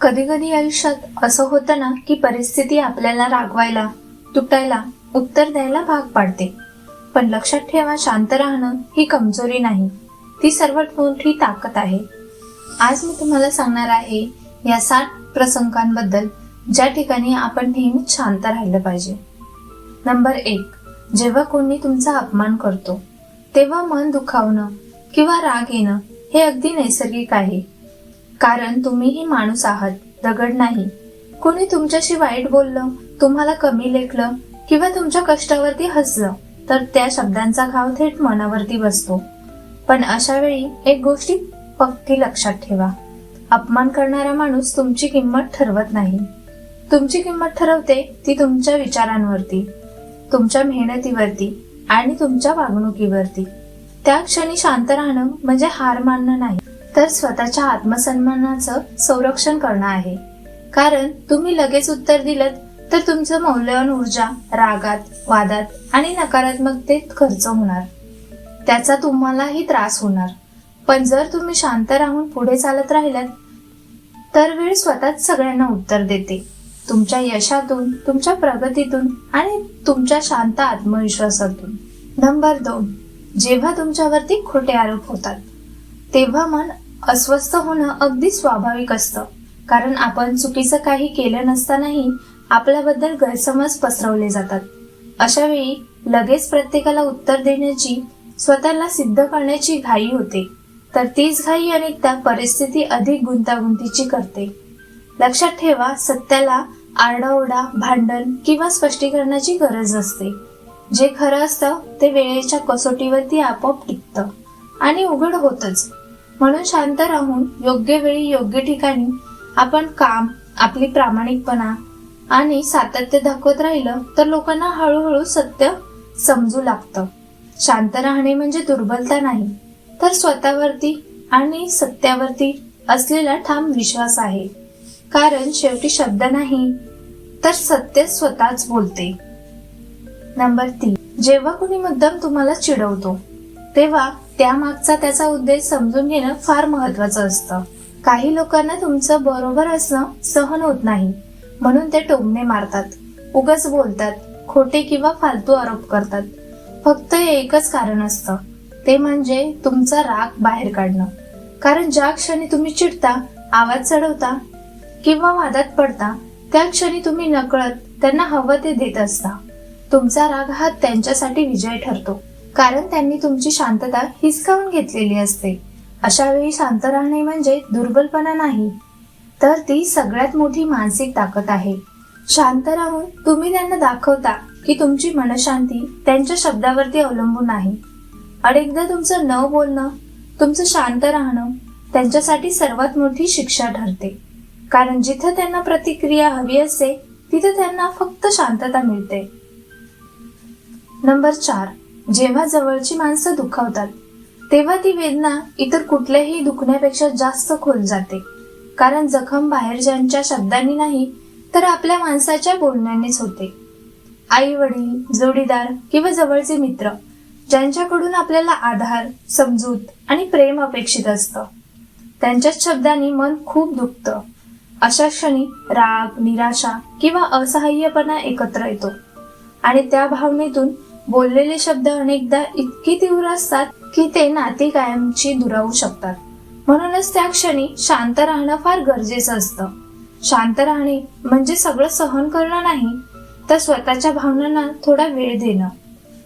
कधी कधी आयुष्यात असं होतं ना की परिस्थिती आपल्याला रागवायला, तुटायला, उत्तर द्यायला भाग पाडते. पण लक्षात ठेवा, शांत राहणं ही कमजोरी नाही, ती सर्वात मोठी ताकद आहे. आज मी तुम्हाला सांगणार आहे या 7 प्रसंगांबद्दल ज्या ठिकाणी आपण नेहमीच शांत राहिलं पाहिजे. नंबर 1, जेव्हा कोणी तुमचा अपमान करतो तेव्हा मन दुखावणं किंवा राग येणं हे अगदी नैसर्गिक आहे. कारण तुम्हीही माणूस आहात, दगड नाही. कोणी तुमच्याशी वाईट बोललं, तुम्हाला कमी लेखलं किंवा तुमच्या कष्टावरती हसलं तर त्या शब्दांचा घाव थेट मनावरती बसतो. पण अशा वेळी एक गोष्टी पक्की लक्षात ठेवा, अपमान करणारा माणूस तुमची किंमत ठरवत नाही. तुमची किंमत ठरवते ती तुमच्या विचारांवरती, तुमच्या मेहनतीवरती आणि तुमच्या वागणुकीवरती. त्या क्षणी शांत राहणं म्हणजे हार मानणं नाही, तर स्वतःच्या आत्मसन्मानाचं संरक्षण करणं आहे. कारण तुम्ही लगेच उत्तर दिलं तर तुमचं मौल्यवान ऊर्जा रागात, वादात आणि नकारात्मकतेत खर्च होणार. त्याचा तुम्हालाही त्रास होणार. पण जर तुम्ही शांत राहून पुढे चालत राहिलात तर वेळ स्वतःच सगळ्यांना उत्तर देते, तुमच्या यशातून, तुमच्या प्रगतीतून आणि तुमच्या शांत आत्मविश्वासातून. नंबर 2, जेव्हा तुमच्यावरती खोटे आरोप होतात तेव्हा मन अस्वस्थ होणं अगदी स्वाभाविक असतं. कारण आपण चुकीचं काही केलं नसतानाही आपल्याबद्दल गैरसमज पसरवले जातात. अशा वेळी लगेच प्रत्येकाला उत्तर देण्याची, स्वतःला सिद्ध करण्याची घाई होते. तर तीच घाई अनेकदा परिस्थिती अधिक गुंतागुंतीची करते. लक्षात ठेवा, सत्याला आरडाओरडा, भांडण किंवा स्पष्टीकरणाची गरज असते. जे खरं असतं ते वेळेच्या कसोटीवरती आपोआप टिकतं आणि उघड होतच. म्हणून शांत राहून योग्य वेळी योग्य ठिकाणी आपण काम, आपली प्रामाणिकपणा आणि सातत्य दाखवत राहिलं तर लोकांना हळूहळू सत्य समजू लागतं. शांत राहणे म्हणजे दुर्बलता नाही, तर स्वतःवरती आणि सत्यावरती असलेला ठाम विश्वास आहे. कारण शेवटी शब्द नाही तर सत्य स्वतःच बोलते. नंबर 3, जेव्हा कोणी मुद्दाम तुम्हाला चिडवतो तेव्हा त्यामागचा त्याचा उद्देश समजून घेणं फार महत्वाचं असतं. काही लोकांना तुमचं बरोबर असणं सहन होत नाही, म्हणून ते टोमणे मारतात, उगाच बोलतात, खोटे किंवा फालतू आरोप करतात. फक्त एकच कारण असतं, ते म्हणजे तुमचा राग बाहेर काढणं. कारण ज्या क्षणी तुम्ही चिडता, आवाज चढवता किंवा वादात पडता त्या क्षणी तुम्ही नकळत त्यांना हवं ते देत असता. तुमचा राग हा त्यांच्यासाठी विजय ठरतो, कारण त्यांनी तुमची शांतता हिसकावून घेतलेली असते. अशा वेळी शांत राहणे म्हणजे दुर्बलपणा नाही, तर ती सगळ्यात मोठी मानसिक ताकद आहे. शांत राहून तुम्ही त्यांना दाखवता की तुमची मनशांती त्यांच्या शब्दावरती अवलंबून आहे. अनेकदा तुमचं न बोलणं, तुमचं शांत राहणं त्यांच्यासाठी सर्वात मोठी शिक्षा ठरते. कारण जिथं त्यांना प्रतिक्रिया हवी असते तिथे त्यांना फक्त शांतता मिळते. नंबर 4, जेव्हा जवळची माणसं दुखावतात तेव्हा ती वेदना इतर कुठल्याही दुखण्यापेक्षा जास्त खोल जाते. कारण जखम बाहेरच्यांच्या शब्दांनी नाही तर आपल्या माणसाच्या बोलण्यानेच होते. आई वडील, जोडीदार किंवा जवळचे मित्र ज्यांच्याकडून आपल्याला आधार, समजूत आणि प्रेम अपेक्षित असतं, त्यांच्याच शब्दांनी मन खूप दुखतं. अशा क्षणी राग, निराशा किंवा असहाय्यपणा एकत्र येतो आणि त्या भावनेतून बोललेले शब्द अनेकदा इतके तीव्र असतात की ते नाती कायमची दुरावू शकतात. म्हणूनच त्या क्षणी शांत राहणं फार गरजेचं असतं. शांत राहणे म्हणजे सगळं सहन करणं नाही, तर स्वतःच्या भावनांना थोडा वेळ देणं.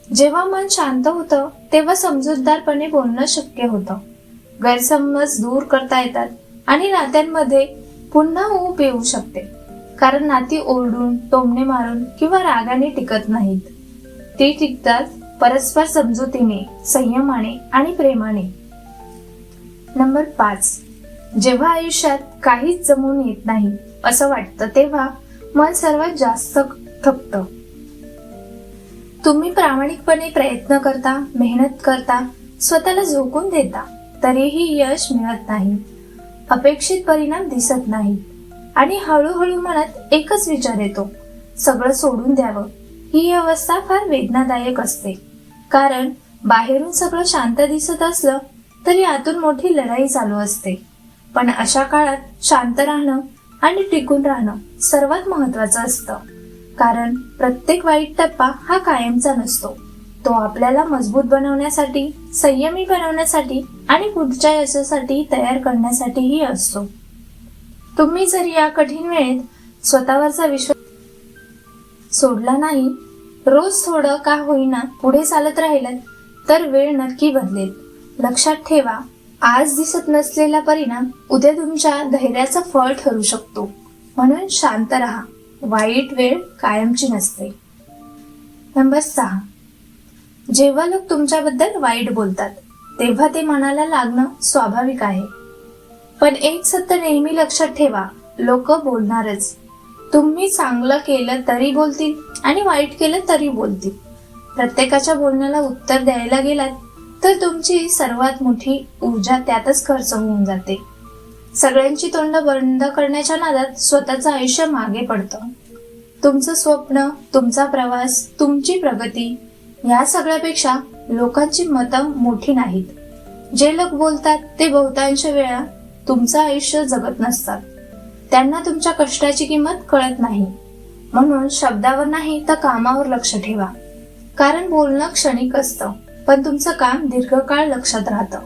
जेव्हा मन शांत होतं तेव्हा समजूतदारपणे बोलणं शक्य होतं, गैरसमज दूर करता येतात आणि नात्यांमध्ये पुन्हा ऊब येऊ शकते. कारण नाती ओरडून, टोमणे मारून किंवा रागाने टिकत नाहीत, ती टिकतात परस्पर समजुतीने, संयमाने आणि प्रेमाने. नंबर 5, जेव्हा आयुष्यात काहीच जमून येत नाही असं वाटतं तेव्हा मन सर्वात जास्त थकतं. तुम्ही प्रामाणिकपणे प्रयत्न करता, मेहनत करता, स्वतःला झोकून देता, तरीही यश मिळत नाही, अपेक्षित परिणाम दिसत नाही आणि हळूहळू मनात एकच विचार येतो, सगळं सोडून द्यावं. ही अवस्था फार वेदनादायक असते. कारण बाहेरून सगळं शांत दिसत असलं तरी आतून मोठी लढाई चालू असते. पण अशा काळात शांत राहणं आणि टिकून राहणं सर्वात महत्वाचं असतं. कारण प्रत्येक वाईट टप्पा हा कायमचा नसतो. तो आपल्याला मजबूत बनवण्यासाठी, संयमी बनवण्यासाठी आणि पुढच्या यशासाठी तयार करण्यासाठीही असतो. तुम्ही जर या कठीण वेळेत स्वतःवरचा विश्वास सोडला नाही, रोज थोडं का होईना पुढे चालत राहिलं, तर वेळ नक्की बदलेल. लक्षात ठेवा, आज दिसत नसलेला परिणाम उद्या तुमच्या धैर्याचं फळ ठरू शकतो. म्हणून शांत राहा. वाईट वेळ कायमची नसते. नंबर 6. जेव्हा लोक तुमच्याबद्दल वाईट बोलतात तेव्हा ते मनाला लागणं स्वाभाविक आहे. पण एक सत्य नेहमी लक्षात ठेवा, लोक बोलणारच. तुम्ही चांगलं केलं तरी बोलतील आणि वाईट केलं तरी बोलतील. प्रत्येकाच्या बोलण्याला उत्तर द्यायला गेलात तर तुमची सर्वात मोठी ऊर्जा त्यातच खर्च होऊन जाते. सगळ्यांची तोंड बंद करण्याच्या नादात स्वतःचं आयुष्य मागे पडतं. तुमचं स्वप्न, तुमचा प्रवास, तुमची प्रगती या सगळ्यापेक्षा लोकांची मतं मोठी नाहीत. जे लोक बोलतात ते बहुतांश वेळा तुमचं आयुष्य जगत नसतात. त्यांना तुमच्या कष्टाची किंमत कळत नाही. म्हणून शब्दावर नाही तर कामावर लक्ष ठेवा. कारण बोलणं क्षणिक असतं, पण तुमचं काम दीर्घकाळ लक्षात राहतं.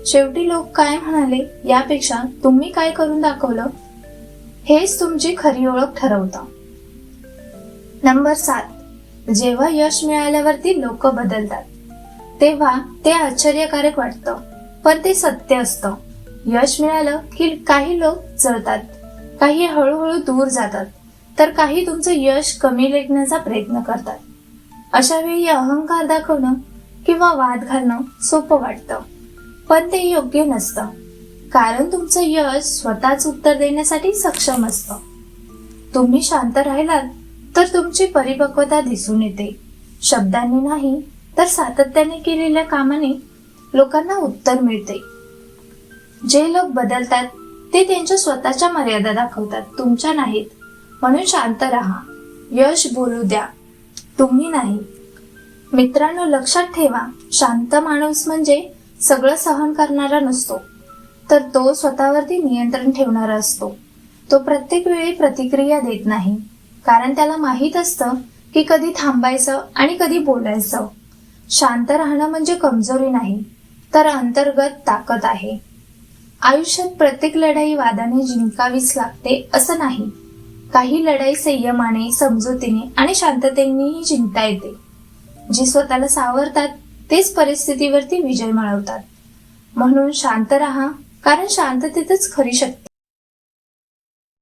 शेवटी लोक काय म्हणाले यापेक्षा तुम्ही काय करून दाखवलं हेच तुमची खरी ओळख ठरवतं. नंबर 7. जेव्हा यश मिळाल्यावरती लोक बदलतात तेव्हा ते आश्चर्यकारक वाटतं, पण ते सत्य असतं. यश मिळालं की काही लोक जळतात, काही हळूहळू दूर जातात, तर काही तुमचं यश कमी लेखण्याचा प्रयत्न करतात. अशा वेळी अहंकार दाखवणं किंवा वाद घालणं सोपं वाटतं, पण ते योग्य नसतं. कारण तुमचं यश स्वतःच उत्तर देण्यासाठी सक्षम असतं. तुम्ही शांत राहिलात तर तुमची परिपक्वता दिसून येते. शब्दांनी नाही तर सातत्याने केलेल्या कामाने लोकांना उत्तर मिळते. जे लोक बदलतात ते त्यांच्या स्वतःच्या मर्यादा दाखवतात, तुमच्या नाहीत. म्हणून शांत राहा. यश बोलू द्या, तुम्ही नाही. मित्रांनो, लक्षात ठेवा, शांत माणूस म्हणजे सगळं सहन करणारा नसतो, तर तो स्वतःवरती नियंत्रण ठेवणारा असतो. तो प्रत्येक वेळी प्रतिक्रिया देत नाही, कारण त्याला माहीत असतं की कधी थांबायचं आणि कधी बोलायचं. शांत राहणं म्हणजे कमजोरी नाही, तर अंतर्गत ताकद आहे. आयुष्यात प्रत्येक लढाई वादाने जिंकावीच लागते असं नाही. काही लढाई संयमाने, समजुतीने आणि शांततेनेही जिंकता येते. जे स्वतःला सावरतात तेच परिस्थितीवरती विजय मिळवतात. म्हणून शांत राहा, कारण शांततेतच खरी शक्ती